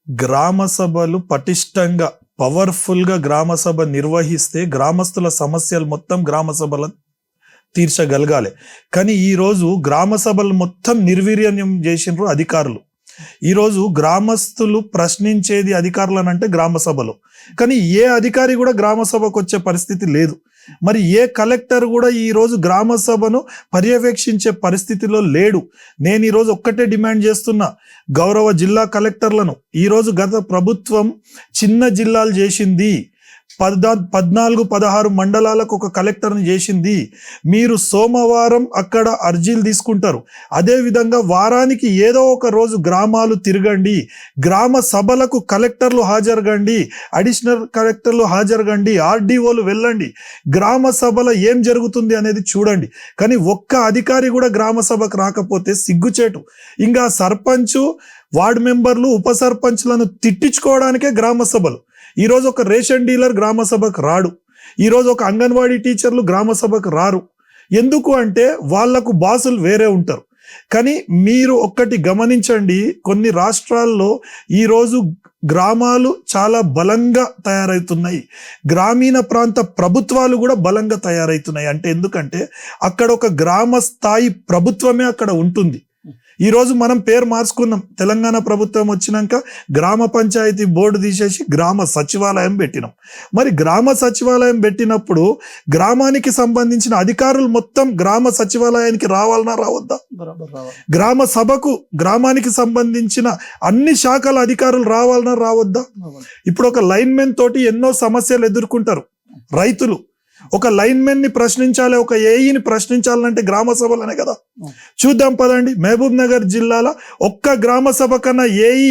గ్రామ సభలు పటిష్టంగా పవర్ఫుల్గా గ్రామ సభ నిర్వహిస్తే గ్రామస్తుల సమస్యలు మొత్తం గ్రామ సభల తీర్చగలగాలి. కానీ ఈరోజు గ్రామ సభలు మొత్తం నిర్వీర్యం చేసినారు అధికారులు. ఈరోజు గ్రామస్తులు ప్రశ్నించేది అధికారులను అంటే గ్రామ సభలో, కానీ ఏ అధికారి కూడా గ్రామ సభకు వచ్చే పరిస్థితి లేదు. మరి ఏ కలెక్టర్ కూడా ఈరోజు గ్రామ సభను పర్యవేక్షించే పరిస్థితిలో లేడు. నేను ఈరోజు ఒక్కటే డిమాండ్ చేస్తున్నా, గౌరవ జిల్లా కలెక్టర్లను. ఈరోజు గత ప్రభుత్వం చిన్న జిల్లాలు చేసింది, 14-16 మండలాలకు ఒక కలెక్టర్ని చేసింది. మీరు సోమవారం అక్కడ అర్జీలు తీసుకుంటారు. అదే విధంగా వారానికి ఏదో ఒక రోజు గ్రామాలు తిరగండి, గ్రామ సభలకు కలెక్టర్లు హాజరుగండి, అడిషనల్ కలెక్టర్లు హాజరుగండి, ఆర్డీఓలు వెళ్ళండి, గ్రామ సభలో ఏం జరుగుతుంది అనేది చూడండి. కానీ ఒక్క అధికారి కూడా గ్రామ సభకు రాకపోతే సిగ్గుచేటు. ఇంకా సర్పంచ్, వార్డు మెంబర్లు, ఉప సర్పంచ్లను తిట్టించుకోవడానికే గ్రామ సభలు. ఈరోజు ఒక రేషన్ డీలర్ గ్రామ సభకు రాడు, ఈరోజు ఒక అంగన్వాడీ టీచర్లు గ్రామ సభకు రారు. ఎందుకు అంటే వాళ్లకు బాసులు వేరే ఉంటారు. కానీ మీరు ఒక్కటి గమనించండి, కొన్ని రాష్ట్రాల్లో ఈరోజు గ్రామాలు చాలా బలంగా తయారవుతున్నాయి, గ్రామీణ ప్రాంత ప్రభుత్వాలు కూడా బలంగా తయారవుతున్నాయి. అంటే ఎందుకంటే అక్కడ ఒక గ్రామ స్థాయి ప్రభుత్వమే అక్కడ ఉంటుంది. ఈరోజు మనం పేరు మార్చుకున్నాం, తెలంగాణ ప్రభుత్వం వచ్చినాక గ్రామ పంచాయతీ బోర్డు తీసేసి గ్రామ సచివాలయం పెట్టినాం. మరి గ్రామ సచివాలయం పెట్టినప్పుడు గ్రామానికి సంబంధించిన అధికారులు మొత్తం గ్రామ సచివాలయానికి రావాలన్నా రావద్దా? గ్రామ సభకు గ్రామానికి సంబంధించిన అన్ని శాఖల అధికారులు రావాలన్నా రావద్దా? ఇప్పుడు ఒక లైన్మెన్ తోటి ఎన్నో సమస్యలు ఎదుర్కొంటారు రైతులు. ఒక లైన్మెన్ ని ప్రశ్నించాలి, ఒక ఏఈని ప్రశ్నించాలంటే గ్రామ సభలనే కదా. చూద్దాం పదండి, మహబూబ్ నగర్ జిల్లాలో ఒక్క గ్రామ సభ కన్నా ఏఈ,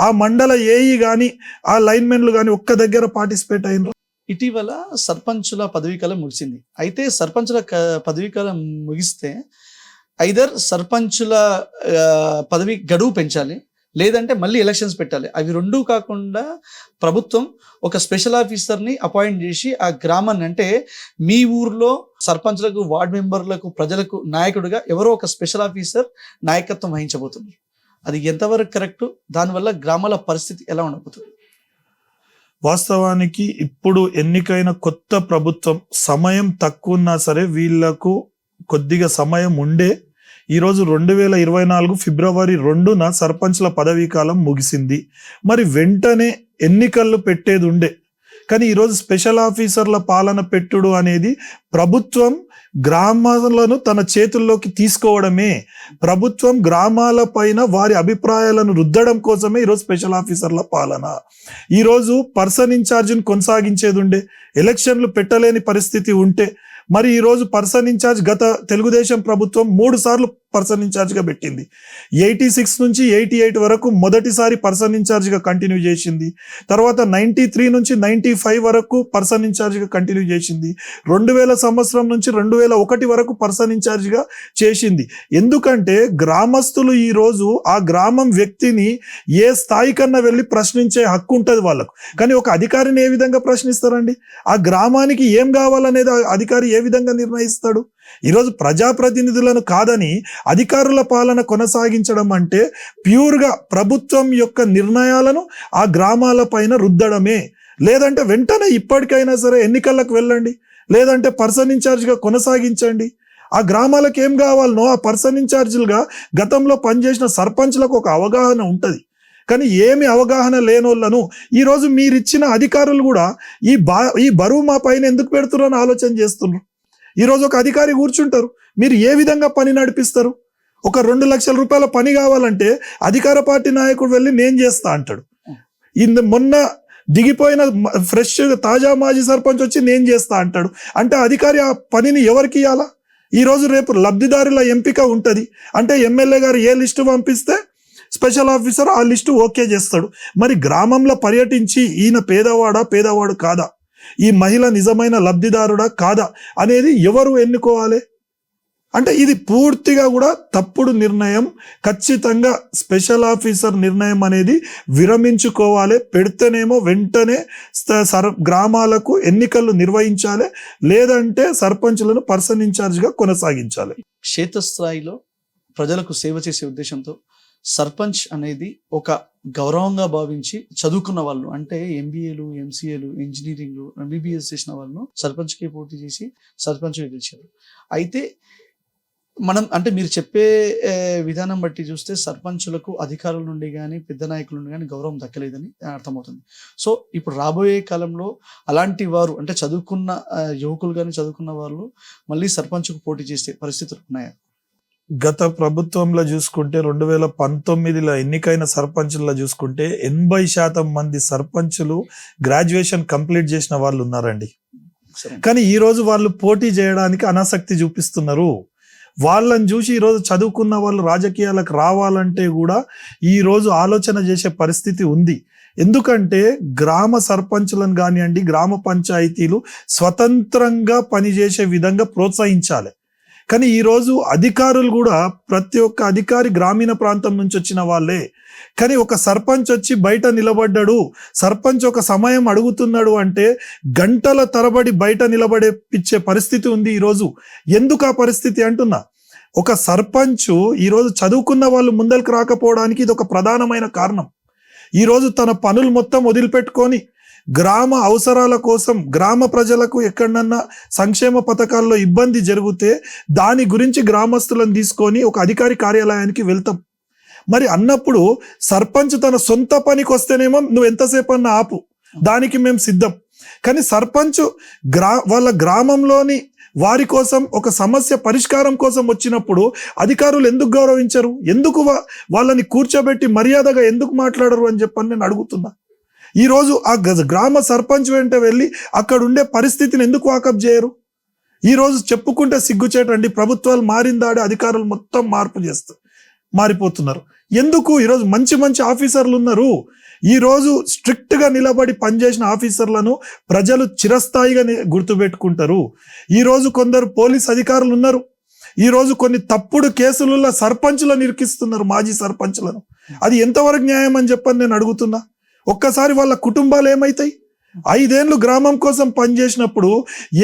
ఆ మండల ఏఈ గాని ఆ లైన్మెన్లు గాని ఒక్క దగ్గర పార్టిసిపేట్ అయినరు. ఇటీవల సర్పంచుల పదవీకాలం ముగిసింది. అయితే సర్పంచుల పదవీకాలం ముగిస్తే ఐదర్ సర్పంచుల పదవి గడువు పెంచాలి, లేదంటే మళ్ళీ ఎలక్షన్స్ పెట్టాలి. అవి రెండూ కాకుండా ప్రభుత్వం ఒక స్పెషల్ ఆఫీసర్ని అపాయింట్ చేసి ఆ గ్రామాన్ని, అంటే మీ ఊర్లో సర్పంచ్లకు, వార్డు మెంబర్లకు, ప్రజలకు నాయకుడిగా ఎవరో ఒక స్పెషల్ ఆఫీసర్ నాయకత్వం వహించబోతున్నారు. అది ఎంతవరకు కరెక్ట్? దానివల్ల గ్రామాల పరిస్థితి ఎలా ఉండబోతుంది? వాస్తవానికి ఇప్పుడు ఎన్నికైన కొత్త ప్రభుత్వం సమయం తక్కువ ఉన్నా సరే వీళ్లకు కొద్దిగా సమయం ఉండే. ఈరోజు 2024 ఫిబ్రవరి 2న సర్పంచ్ల పదవీ కాలం ముగిసింది. మరి వెంటనే ఎన్నికలు పెట్టేది ఉండే. కానీ ఈరోజు స్పెషల్ ఆఫీసర్ల పాలన పెట్టుడు అనేది ప్రభుత్వం గ్రామాలను తన చేతుల్లోకి తీసుకోవడమే. ప్రభుత్వం గ్రామాల పైన వారి అభిప్రాయాలను రుద్దడం కోసమే ఈరోజు స్పెషల్ ఆఫీసర్ల పాలన. ఈరోజు పర్సన్ ఇన్ఛార్జిని కొనసాగించేది ఉండే, ఎలక్షన్లు పెట్టలేని పరిస్థితి ఉంటే మరి ఈరోజు పర్సన్ ఇన్ఛార్జ్ గత తెలుగుదేశం ప్రభుత్వం 3 సార్లు పర్సన్ ఇన్ఛార్జ్గా పెట్టింది. 86 నుంచి 88 వరకు మొదటిసారి పర్సన్ ఇన్ఛార్జ్గా కంటిన్యూ చేసింది. తర్వాత 93 నుంచి 95 వరకు పర్సన్ ఇన్ఛార్జ్గా కంటిన్యూ చేసింది. 2000 సంవత్సరం నుంచి 2001 వరకు పర్సన్ ఇన్ఛార్జ్గా చేసింది. ఎందుకంటే గ్రామస్తులు ఈరోజు ఆ గ్రామం వ్యక్తిని ఏ స్థాయి కన్నా వెళ్ళి ప్రశ్నించే హక్కు ఉంటుంది వాళ్ళకు. కానీ ఒక అధికారిని ఏ విధంగా ప్రశ్నిస్తారండి? ఆ గ్రామానికి ఏం కావాలనేది అధికారి ఏ విధంగా నిర్ణయిస్తాడు? ఈరోజు ప్రజాప్రతినిధులను కాదని అధికారుల పాలన కొనసాగించడం అంటే ప్యూర్గా ప్రభుత్వం యొక్క నిర్ణయాలను ఆ గ్రామాల పైన రుద్దడమే. లేదంటే వెంటనే ఇప్పటికైనా సరే ఎన్నికలకు వెళ్ళండి, లేదంటే పర్సన్ ఇన్ఛార్జ్గా కొనసాగించండి. ఆ గ్రామాలకు ఏం కావాలనో ఆ పర్సన్ ఇన్ఛార్జీలుగా గతంలో పనిచేసిన సర్పంచ్లకు ఒక అవగాహన ఉంటుంది. కానీ ఏమి అవగాహన లేనోళ్లను ఈరోజు మీరిచ్చిన అధికారులు కూడా ఈ బరువు మా పైన ఎందుకు పెడుతున్నారని ఆలోచన చేస్తున్నారు. ఈరోజు ఒక అధికారి కూర్చుంటారు, మీరు ఏ విధంగా పని నడిపిస్తారు? ఒక 2 లక్షల రూపాయల పని కావాలంటే అధికార పార్టీ నాయకుడు వెళ్ళి నేను చేస్తా అంటాడు. మొన్న దిగిపోయిన ఫ్రెష్ తాజా మాజీ సర్పంచ్ వచ్చి నేను చేస్తా అంటాడు. అంటే అధికారి ఆ పనిని ఎవరికి ఇవ్వాలా? ఈరోజు రేపు లబ్ధిదారుల ఎంపిక ఉంటుంది. అంటే ఎమ్మెల్యే గారు ఏ లిస్టు పంపిస్తే స్పెషల్ ఆఫీసర్ ఆ లిస్టు ఓకే చేస్తాడు. మరి గ్రామంలో పర్యటించి ఈయన పేదవాడు కాదా, ఈ మహిళ నిజమైన లబ్ధిదారుడా కాదా అనేది ఎవరు ఎన్నుకోవాలి? అంటే ఇది పూర్తిగా కూడా తప్పుడు నిర్ణయం. ఖచ్చితంగా స్పెషల్ ఆఫీసర్ నిర్ణయం అనేది విరమించుకోవాలి. పెడితేనేమో వెంటనే గ్రామాలకు ఎన్నికలు నిర్వహించాలి, లేదంటే సర్పంచులను పర్సన్ ఇన్ఛార్జ్గా కొనసాగించాలి. క్షేత్రస్థాయిలో ప్రజలకు సేవ చేసే ఉద్దేశంతో సర్పంచ్ అనేది ఒక గౌరవంగా భావించి చదువుకున్న వాళ్ళు, అంటే ఎంబీఏలు, ఎంసీఏలు, ఇంజనీరింగ్లు, ఎంబీబీఎస్ చేసిన వాళ్ళు సర్పంచ్కి పోటీ చేసి సర్పంచ్గా గెలిచారు. అయితే మనం అంటే మీరు చెప్పే విధానం బట్టి చూస్తే సర్పంచులకు అధికారుల నుండి కానీ పెద్ద నాయకుల నుండి కానీ గౌరవం దక్కలేదని అర్థమవుతుంది. సో ఇప్పుడు రాబోయే కాలంలో అలాంటి వారు, అంటే చదువుకున్న యువకులు కానీ చదువుకున్న వాళ్ళు మళ్ళీ సర్పంచ్కు పోటీ చేసే పరిస్థితులు ఉన్నాయా? గత ప్రభుత్వంలో చూసుకుంటే 2019లో ఎన్నికైన సర్పంచుల్లో చూసుకుంటే 80% మంది సర్పంచులు గ్రాడ్యుయేషన్ కంప్లీట్ చేసిన వాళ్ళు ఉన్నారండి. కానీ ఈ రోజు వాళ్ళు పోటీ చేయడానికి అనాసక్తి చూపిస్తున్నారు. వాళ్ళని చూసి ఈరోజు చదువుకున్న వాళ్ళు రాజకీయాలకు రావాలంటే కూడా ఈ రోజు ఆలోచన చేసే పరిస్థితి ఉంది. ఎందుకంటే గ్రామ సర్పంచులను కానివ్వండి, గ్రామ పంచాయతీలు స్వతంత్రంగా పనిచేసే విధంగా ప్రోత్సహించాలి. కానీ ఈరోజు అధికారులు కూడా ప్రతి ఒక్క అధికారి గ్రామీణ ప్రాంతం నుంచి వచ్చిన వాళ్ళే. కానీ ఒక సర్పంచ్ వచ్చి బయట నిలబడ్డాడు, సర్పంచ్ ఒక సమయం అడుగుతున్నాడు అంటే గంటల తరబడి బయట నిలబడేపిచ్చే పరిస్థితి ఉంది ఈరోజు. ఎందుకు ఆ పరిస్థితి అంటున్నా, ఒక సర్పంచ్ ఈరోజు చదువుకున్న వాళ్ళు ముందరికి రాకపోవడానికి ఇది ఒక ప్రధానమైన కారణం. ఈరోజు తన పనులు మొత్తం వదిలిపెట్టుకొని గ్రామ అవసరాల కోసం, గ్రామ ప్రజలకు ఎక్కడన్నా సంక్షేమ పథకాల్లో ఇబ్బంది జరిగితే దాని గురించి గ్రామస్తులను తీసుకొని ఒక అధికారి కార్యాలయానికి వెళ్తాం. మరి అన్నప్పుడు సర్పంచ్ తన సొంత పనికి వస్తేనేమో నువ్వు ఎంతసేపు అన్న ఆపు, దానికి మేము సిద్ధం. కానీ సర్పంచ్ వాళ్ళ గ్రామంలోని వారి కోసం ఒక సమస్య పరిష్కారం కోసం వచ్చినప్పుడు అధికారులు ఎందుకు గౌరవించరు? ఎందుకు వాళ్ళని కూర్చోబెట్టి మర్యాదగా ఎందుకు మాట్లాడరు అని చెప్పని నేను అడుగుతున్నా. ఈరోజు ఆ గ్రామ సర్పంచ్ వెంట వెళ్ళి అక్కడ ఉండే పరిస్థితిని ఎందుకు వాకప్ చేయరు? ఈరోజు చెప్పుకుంటే సిగ్గుచేటండి. ప్రభుత్వాలు మారిందాడే అధికారులు మొత్తం మారిపోతున్నారు. ఎందుకు? ఈరోజు మంచి మంచి ఆఫీసర్లు ఉన్నారు. ఈరోజు స్ట్రిక్ట్ గా నిలబడి పనిచేసిన ఆఫీసర్లను ప్రజలు చిరస్థాయిగా గుర్తుపెట్టుకుంటారు. ఈరోజు కొందరు పోలీస్ అధికారులు ఉన్నారు. ఈరోజు కొన్ని తప్పుడు కేసులలో సర్పంచులను ఇరికిస్తున్నారు, మాజీ సర్పంచులను. అది ఎంతవరకు న్యాయం అని చెప్పని నేను అడుగుతున్నా. ఒక్కసారి వాళ్ళ కుటుంబాలు ఏమైతాయి? 5 ఏళ్ళు గ్రామం కోసం పనిచేసినప్పుడు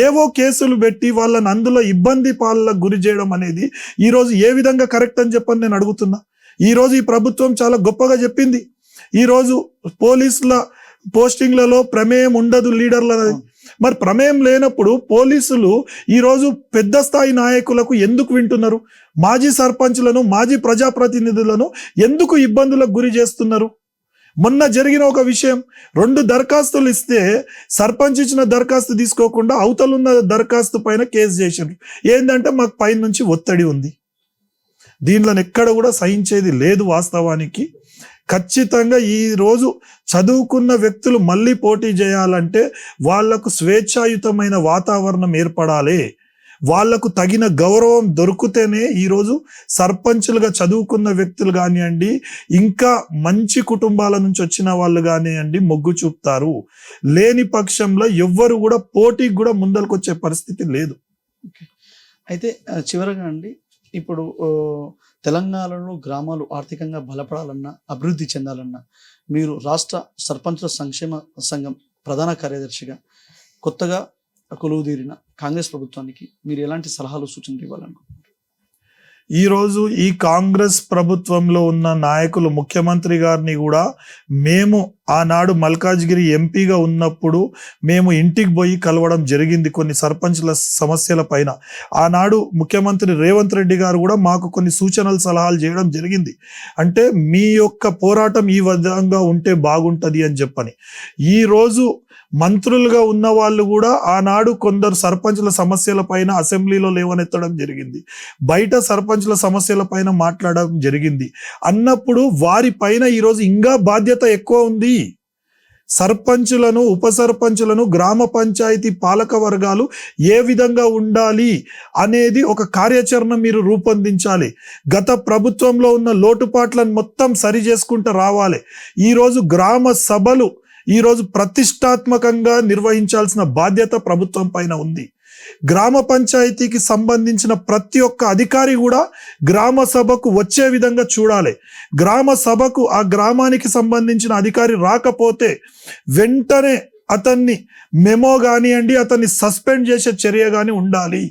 ఏవో కేసులు పెట్టి వాళ్ళని అందులో ఇబ్బంది పాలకు గురి చేయడం అనేది ఈరోజు ఏ విధంగా కరెక్ట్ అని చెప్పని నేను అడుగుతున్నా. ఈరోజు ఈ ప్రభుత్వం చాలా గొప్పగా చెప్పింది, ఈరోజు పోలీసుల పోస్టింగ్లలో ప్రమేయం ఉండదు లీడర్ల. మరి ప్రమేయం లేనప్పుడు పోలీసులు ఈరోజు పెద్ద స్థాయి నాయకులకు ఎందుకు వింటున్నారు? మాజీ సర్పంచులను, మాజీ ప్రజాప్రతినిధులను ఎందుకు ఇబ్బందులకు గురి చేస్తున్నారు? మొన్న జరిగిన ఒక విషయం, 2 దరఖాస్తులు ఇస్తే సర్పంచ్ ఇచ్చిన దరఖాస్తు తీసుకోకుండా అవతలున్న దరఖాస్తు పైన కేసు చేసిండ్రు. ఏంటంటే మాకు పైన నుంచి ఒత్తిడి ఉంది. దీనిలో ఎక్కడ కూడా సహించేది లేదు. వాస్తవానికి ఖచ్చితంగా ఈ రోజు చదువుకున్న వ్యక్తులు మళ్ళీ పోటీ చేయాలంటే వాళ్లకు స్వేచ్ఛాయుతమైన వాతావరణం ఏర్పడాలి. వాళ్లకు తగిన గౌరవం దొరికితేనే ఈరోజు సర్పంచులుగా చదువుకున్న వ్యక్తులు కానివ్వండి, ఇంకా మంచి కుటుంబాల నుంచి వచ్చిన వాళ్ళు కానివ్వండి మొగ్గు చూపుతారు. లేని పక్షంలో ఎవ్వరు కూడా పోటీకి కూడా ముందరకు వచ్చే పరిస్థితి లేదు. అయితే చివరగా అండి, ఇప్పుడు తెలంగాణలో గ్రామాలు ఆర్థికంగా బలపడాలన్నా, అభివృద్ధి చెందాలన్నా మీరు రాష్ట్ర సర్పంచుల సంక్షేమ సంఘం ప్రధాన కార్యదర్శిగా కొత్తగా కొలువుదీరిన కాంగ్రెస్ ప్రభుత్వానికి మీరు ఎలాంటి సలహాలు, సూచనలు ఇవ్వాలనుకుంటున్నారు? ఈరోజు ఈ కాంగ్రెస్ ప్రభుత్వంలో ఉన్న నాయకులు, ముఖ్యమంత్రి గారిని కూడా మేము ఆనాడు మల్కాజ్గిరి ఎంపీగా ఉన్నప్పుడు మేము ఇంటికి పోయి కలవడం జరిగింది కొన్ని సర్పంచ్ల సమస్యల పైన. ఆనాడు ముఖ్యమంత్రి రేవంత్ రెడ్డి గారు కూడా మాకు కొన్ని సూచనలు, సలహాలు చేయడం జరిగింది. అంటే మీ యొక్క పోరాటం ఈ విధంగా ఉంటే బాగుంటది అని చెప్పని. ఈరోజు మంత్రులుగా ఉన్న వాళ్ళు కూడా ఆనాడు కొందరు సర్పంచుల సమస్యల పైన అసెంబ్లీలో లేవనెత్తడం జరిగింది, బయట సర్పంచుల సమస్యల పైన మాట్లాడడం జరిగింది. అన్నప్పుడు వారి పైన ఈరోజు ఇంకా బాధ్యత ఎక్కువ ఉంది. సర్పంచులను, ఉప సర్పంచులను, గ్రామ పంచాయతీ పాలక వర్గాలు ఏ విధంగా ఉండాలి అనేది ఒక కార్యాచరణ మీరు రూపొందించాలి. గత ప్రభుత్వంలో ఉన్న లోటుపాట్లను మొత్తం సరి చేసుకుంటూ రావాలి. ఈరోజు గ్రామ సభలు ఈరోజు ప్రతిష్టాత్మకంగా నిర్వహించాల్సిన బాధ్యత ప్రభుత్వం పైన ఉంది. గ్రామ పంచాయతీకి సంబంధించిన ప్రతి ఒక్క అధికారి కూడా గ్రామ సభకు వచ్చే విధంగా చూడాలి. గ్రామ సభకు ఆ గ్రామానికి సంబంధించిన అధికారి రాకపోతే వెంటనే అతన్ని మెమో కానివ్వండి, అతన్ని సస్పెండ్ చేసే చర్య కానీ ఉండాలి.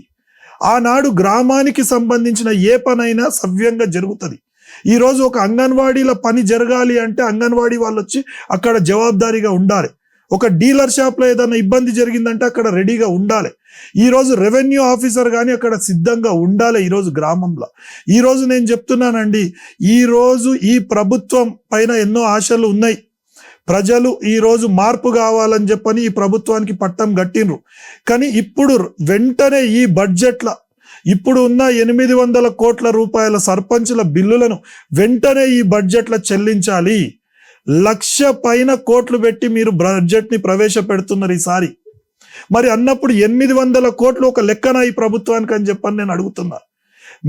ఆనాడు గ్రామానికి సంబంధించిన ఏ పనైనా సవ్యంగా జరుగుతుంది. ఈరోజు ఒక అంగన్వాడీల పని జరగాలి అంటే అంగన్వాడీ వాళ్ళు వచ్చి అక్కడ జవాబుదారీగా ఉండాలి. ఒక డీలర్ షాప్లో ఏదైనా ఇబ్బంది జరిగిందంటే అక్కడ రెడీగా ఉండాలి. ఈరోజు రెవెన్యూ ఆఫీసర్ కానీ అక్కడ సిద్ధంగా ఉండాలి. ఈరోజు గ్రామంలో ఈరోజు నేను చెప్తున్నానండి, ఈరోజు ఈ ప్రభుత్వం పైన ఎన్నో ఆశలు ఉన్నాయి. ప్రజలు ఈరోజు మార్పు కావాలని చెప్పని ఈ ప్రభుత్వానికి పట్టం కట్టినరు. కానీ ఇప్పుడు వెంటనే ఈ బడ్జెట్ల ఇప్పుడు ఉన్న 800 కోట్ల రూపాయల సర్పంచుల బిల్లులను వెంటనే ఈ బడ్జెట్లో చెల్లించాలి. 1,00,000 పైన కోట్లు పెట్టి మీరు బడ్జెట్ని ప్రవేశపెడుతున్నారు ఈసారి. మరి అన్నప్పుడు 800 కోట్లు ఒక లెక్కన ఈ ప్రభుత్వానికి అని చెప్పని నేను అడుగుతున్నా.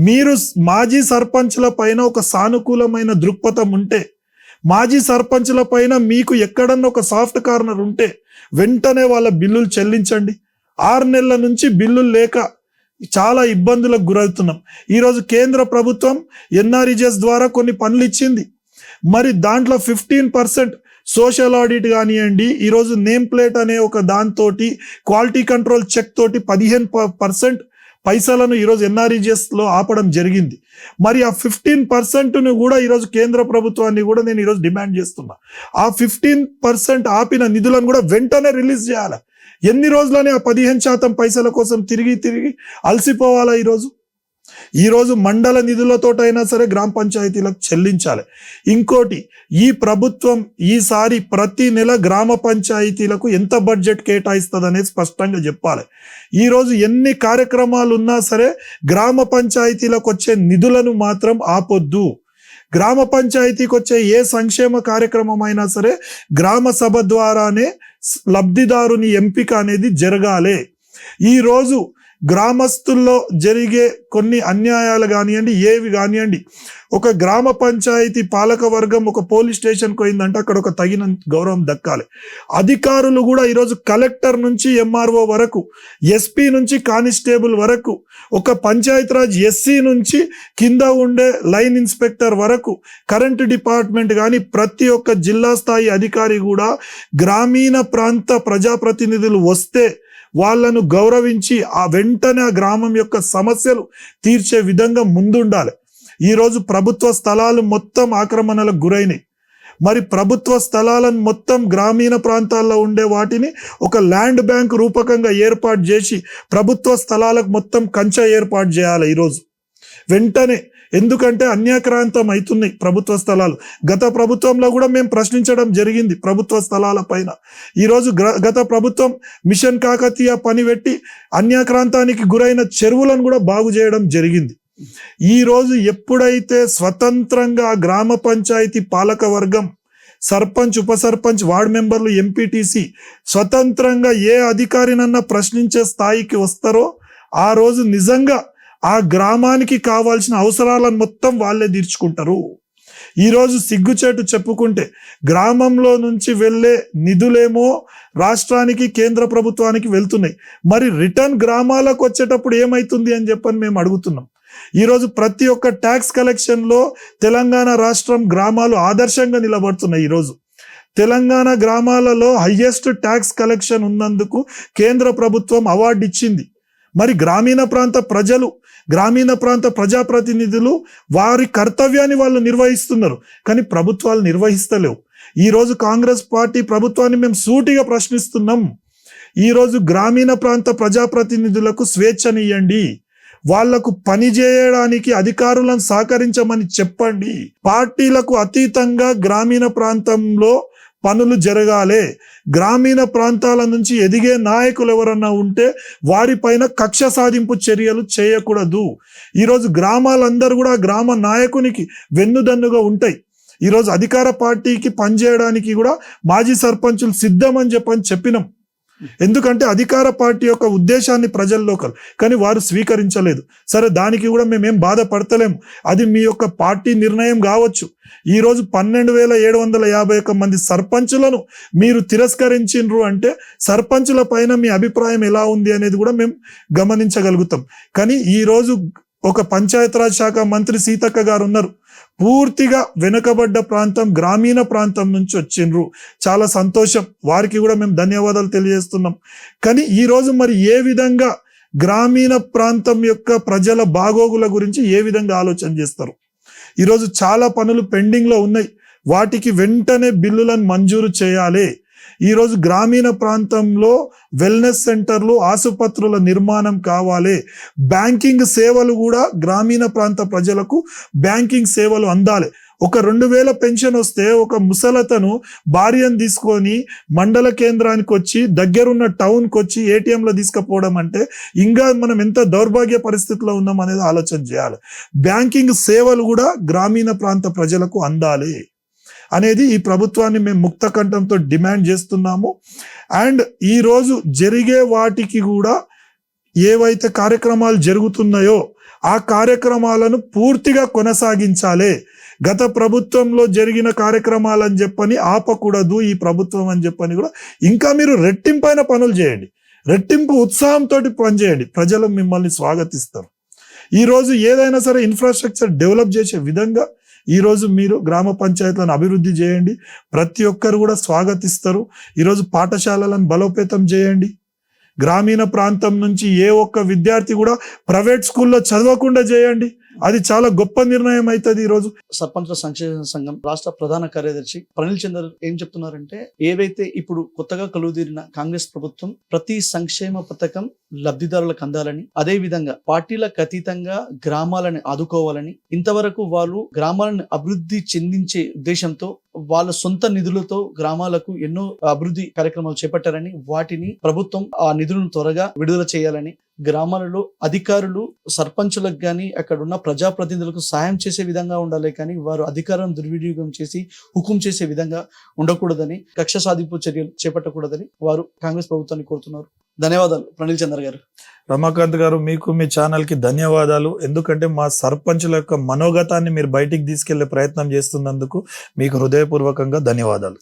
మీరు మాజీ సర్పంచ్ల పైన ఒక సానుకూలమైన దృక్పథం ఉంటే, మాజీ సర్పంచ్ల పైన మీకు ఎక్కడన్నా ఒక సాఫ్ట్ కార్నర్ ఉంటే వెంటనే వాళ్ళ బిల్లులు చెల్లించండి. 6 నెలల నుంచి బిల్లులు లేక చాలా ఇబ్బందులకు గురవుతున్నాం. ఈరోజు కేంద్ర ప్రభుత్వం ఎన్ఆర్ఈజీఎస్ ద్వారా కొన్ని పనులు ఇచ్చింది. మరి దాంట్లో 15% సోషల్ ఆడిట్ కానివ్వండి, ఈరోజు నేమ్ ప్లేట్ అనే ఒక దాంతోటి క్వాలిటీ కంట్రోల్ చెక్ తోటి 15% పైసలను ఈరోజు ఎన్ఆర్ఈజీఎస్లో ఆపడం జరిగింది. మరి ఆ 15%ను కూడా ఈరోజు కేంద్ర ప్రభుత్వాన్ని కూడా నేను ఈరోజు డిమాండ్ చేస్తున్నా. ఆ 15% ఆపిన నిధులను కూడా వెంటనే రిలీజ్ చేయాలి. ఎన్ని రోజులని ఆ 15% పైసల కోసం తిరిగి అలసిపోవాలా? ఈరోజు మండల నిధులతోటైనా సరే గ్రామ పంచాయతీలకు చెల్లించాలి. ఇంకోటి, ఈ ప్రభుత్వం ఈసారి ప్రతి నెల గ్రామ పంచాయతీలకు ఎంత బడ్జెట్ కేటాయిస్తుంది అనేది స్పష్టంగా చెప్పాలి. ఈరోజు ఎన్ని కార్యక్రమాలు ఉన్నా సరే గ్రామ పంచాయతీలకు వచ్చే నిధులను మాత్రం ఆపొద్దు. గ్రామ పంచాయతీకి వచ్చే ఏ సంక్షేమ కార్యక్రమం అయినా సరే గ్రామ సభ ద్వారానే లబ్ధిదారుని ఎంపిక అనేది జరగాలి. ఈరోజు గ్రామస్తుల్లో జరిగే కొన్ని అన్యాయాలు కానివ్వండి, ఏవి కానివ్వండి, ఒక గ్రామ పంచాయతీ పాలక వర్గం ఒక పోలీస్ స్టేషన్కి పోయిందంటే అక్కడ ఒక తగిన గౌరవం దక్కాలి. అధికారులు కూడా ఈరోజు కలెక్టర్ నుంచి ఎంఆర్ఓ వరకు, ఎస్పీ నుంచి కానిస్టేబుల్ వరకు, ఒక పంచాయతీరాజ్ ఎస్సీ నుంచి కింద ఉండే లైన్ ఇన్స్పెక్టర్ వరకు, కరెంట్ డిపార్ట్మెంట్ కానీ ప్రతి ఒక్క జిల్లా స్థాయి అధికారి కూడా గ్రామీణ ప్రాంత ప్రజాప్రతినిధులు వస్తే వాళ్ళను గౌరవించి ఆ వెంటనే ఆ గ్రామం యొక్క సమస్యలు తీర్చే విధంగా ముందుండాలి. ఈరోజు ప్రభుత్వ స్థలాలు మొత్తం ఆక్రమణలకు గురైనాయి. మరి ప్రభుత్వ స్థలాలను మొత్తం గ్రామీణ ప్రాంతాల్లో ఉండే వాటిని ఒక ల్యాండ్ బ్యాంక్ రూపకంగా ఏర్పాటు చేసి ప్రభుత్వ స్థలాలకు మొత్తం కంచె ఏర్పాటు చేయాలి ఈరోజు వెంటనే. ఎందుకంటే అన్యాక్రాంతం అవుతున్నాయి ప్రభుత్వ స్థలాలు. గత ప్రభుత్వంలో కూడా మేము ప్రశ్నించడం జరిగింది ప్రభుత్వ స్థలాల పైన. ఈరోజు గత ప్రభుత్వం మిషన్ కాకతీయ పని పెట్టి అన్యాక్రాంతానికి గురైన చెరువులను కూడా బాగు చేయడం జరిగింది. ఈరోజు ఎప్పుడైతే స్వతంత్రంగా గ్రామ పంచాయతీ పాలక వర్గం, సర్పంచ్, ఉప సర్పంచ్, వార్డు మెంబర్లు, ఎంపీటీసీ స్వతంత్రంగా ఏ అధికారినన్నా ప్రశ్నించే స్థాయికి వస్తారో ఆ రోజు నిజంగా ఆ గ్రామానికి కావాల్సిన అవసరాలను మొత్తం వాళ్ళే తీర్చుకుంటారు. ఈరోజు సిగ్గుచేటు చెప్పుకుంటే గ్రామంలో నుంచి వెళ్ళే నిధులేమో రాష్ట్రానికి, కేంద్ర ప్రభుత్వానికి వెళ్తున్నాయి. మరి రిటర్న్ గ్రామాలకు వచ్చేటప్పుడు ఏమైతుంది అని చెప్పని మేము అడుగుతున్నాం. ఈరోజు ప్రతి ఒక్క ట్యాక్స్ కలెక్షన్లో తెలంగాణ రాష్ట్రం గ్రామాలు ఆదర్శంగా నిలబడుతున్నాయి. ఈరోజు తెలంగాణ గ్రామాలలో హైయెస్ట్ ట్యాక్స్ కలెక్షన్ ఉన్నందుకు కేంద్ర ప్రభుత్వం అవార్డు ఇచ్చింది. మరి గ్రామీణ ప్రాంత ప్రజలు, గ్రామీణ ప్రాంత ప్రజాప్రతినిధులు వారి కర్తవ్యాన్ని వాళ్ళు నిర్వహిస్తున్నారు, కానీ ప్రభుత్వాలు నిర్వహిస్తలేవు. ఈరోజు కాంగ్రెస్ పార్టీ ప్రభుత్వాన్ని మేము సూటిగా ప్రశ్నిస్తున్నాం. ఈరోజు గ్రామీణ ప్రాంత ప్రజాప్రతినిధులకు స్వేచ్ఛనియండి, వాళ్లకు పని చేయడానికి అధికారులను సహకరించమని చెప్పండి. పార్టీలకు అతీతంగా గ్రామీణ ప్రాంతంలో పనులు జరగాలి. గ్రామీణ ప్రాంతాల నుంచి ఎదిగే నాయకులు ఎవరన్నా ఉంటే వారిపైన కక్ష సాధింపు చర్యలు చేయకూడదు. ఈరోజు గ్రామాలందరూ కూడా గ్రామ నాయకునికి వెన్నుదన్నుగా ఉంటాయి. ఈరోజు అధికార పార్టీకి పనిచేయడానికి కూడా మాజీ సర్పంచులు సిద్ధమని చెప్పినాం. ఎందుకంటే అధికార పార్టీ యొక్క ఉద్దేశాన్ని ప్రజల్లోకి, కానీ వారు స్వీకరించలేదు. సరే, దానికి కూడా మేమేం బాధపడతలేము, అది మీ యొక్క పార్టీ నిర్ణయం కావచ్చు. ఈరోజు 12,751 మంది సర్పంచులను మీరు తిరస్కరించిండ్రు అంటే సర్పంచుల పైన మీ అభిప్రాయం ఎలా ఉంది అనేది కూడా మేము గమనించగలుగుతాం. కానీ ఈరోజు ఒక పంచాయతీరాజ్ శాఖ మంత్రి సీతక్క గారు ఉన్నారు, పూర్తిగా వెనుకబడ్డ ప్రాంతం, గ్రామీణ ప్రాంతం నుంచి వచ్చిండ్రు. చాలా సంతోషం, వారికి కూడా మేము ధన్యవాదాలు తెలియజేస్తున్నాం. కానీ ఈరోజు మరి ఏ విధంగా గ్రామీణ ప్రాంతం యొక్క ప్రజల బాగోగుల గురించి ఏ విధంగా ఆలోచన చేస్తారు? ఈరోజు చాలా పనులు పెండింగ్లో ఉన్నాయి, వాటికి వెంటనే బిల్లులను మంజూరు చేయాలి. ఈరోజు గ్రామీణ ప్రాంతంలో వెల్నెస్ సెంటర్లు, ఆసుపత్రుల నిర్మాణం కావాలి. బ్యాంకింగ్ సేవలు కూడా గ్రామీణ ప్రాంత ప్రజలకు బ్యాంకింగ్ సేవలు అందాలి. ఒక 2000 పెన్షన్ వస్తే ఒక ముసలతను భార్యను తీసుకొని మండల కేంద్రానికి వచ్చి దగ్గరున్న టౌన్కి వచ్చి ఏటీఎంలో తీసుకుపోవడం అంటే ఇంకా మనం ఎంత దౌర్భాగ్య పరిస్థితిలో ఉన్నాం అనేది ఆలోచన చేయాలి. బ్యాంకింగ్ సేవలు కూడా గ్రామీణ ప్రాంత ప్రజలకు అందాలి అనేది ఈ ప్రభుత్వాన్ని మేము ముక్త కంఠంతో డిమాండ్ చేస్తున్నాము. అండ్ ఈరోజు జరిగే వాటికి కూడా ఏవైతే కార్యక్రమాలు జరుగుతున్నాయో ఆ కార్యక్రమాలను పూర్తిగా కొనసాగించాలి. గత ప్రభుత్వంలో జరిగిన కార్యక్రమాలని చెప్పని ఆపకూడదు ఈ ప్రభుత్వం అని చెప్పని కూడా ఇంకా మీరు రెట్టింపైన పనులు చేయండి, రెట్టింపు ఉత్సాహంతో పనిచేయండి. ప్రజలు మిమ్మల్ని స్వాగతిస్తారు. ఈరోజు ఏదైనా సరే ఇన్ఫ్రాస్ట్రక్చర్ డెవలప్ చేసే విధంగా ఈరోజు మీరు గ్రామ పంచాయతీలను అభివృద్ధి చేయండి. ప్రతి ఒక్కరు కూడా స్వాగతిస్తారు. ఈరోజు పాఠశాలలను బలోపేతం చేయండి. గ్రామీణ ప్రాంతం నుంచి ఏ ఒక్క విద్యార్థి కూడా ప్రైవేట్ స్కూల్లో చదవకుండా చేయండి. అది చాలా గొప్ప నిర్ణయం అవుతుంది. ఈరోజు సర్పంచుల సంక్షేమ సంఘం రాష్ట్ర ప్రధాన కార్యదర్శి ప్రణీల్ చందర్ ఏం చెప్తున్నారంటే, ఏవైతే ఇప్పుడు కొత్తగా కలుగుదీరిన కాంగ్రెస్ ప్రభుత్వం ప్రతి సంక్షేమ పథకం లబ్ధిదారులకు అందాలని, అదే విధంగా పార్టీలకు అతీతంగా గ్రామాలను ఆదుకోవాలని, ఇంతవరకు వాళ్ళు గ్రామాలను అభివృద్ధి చెందించే ఉద్దేశంతో వాళ్ళ సొంత నిధులతో గ్రామాలకు ఎన్నో అభివృద్ధి కార్యక్రమాలు చేపట్టారని, వాటిని ప్రభుత్వం ఆ నిధులను త్వరగా విడుదల చేయాలని, గ్రామాలలో అధికారులు సర్పంచులకు కానీ అక్కడ ఉన్న ప్రజాప్రతినిధులకు సాయం చేసే విధంగా ఉండాలి, కానీ వారు అధికారం దుర్వినియోగం చేసి హుకుం చేసే విధంగా ఉండకూడదని, కక్ష సాధింపు చర్యలు చేపట్టకూడదని వారు కాంగ్రెస్ ప్రభుత్వాన్ని కోరుతున్నారు. ధన్యవాదాలు ప్రణీల్ చందర్ గారు. రమాకాంత్ గారు, మీకు మీ ఛానల్ కి ధన్యవాదాలు. ఎందుకంటే మా సర్పంచుల యొక్క మనోగతాన్ని మీరు బయటికి తీసుకెళ్లే ప్రయత్నం చేస్తున్నందుకు మీకు హృదయపూర్వకంగా ధన్యవాదాలు.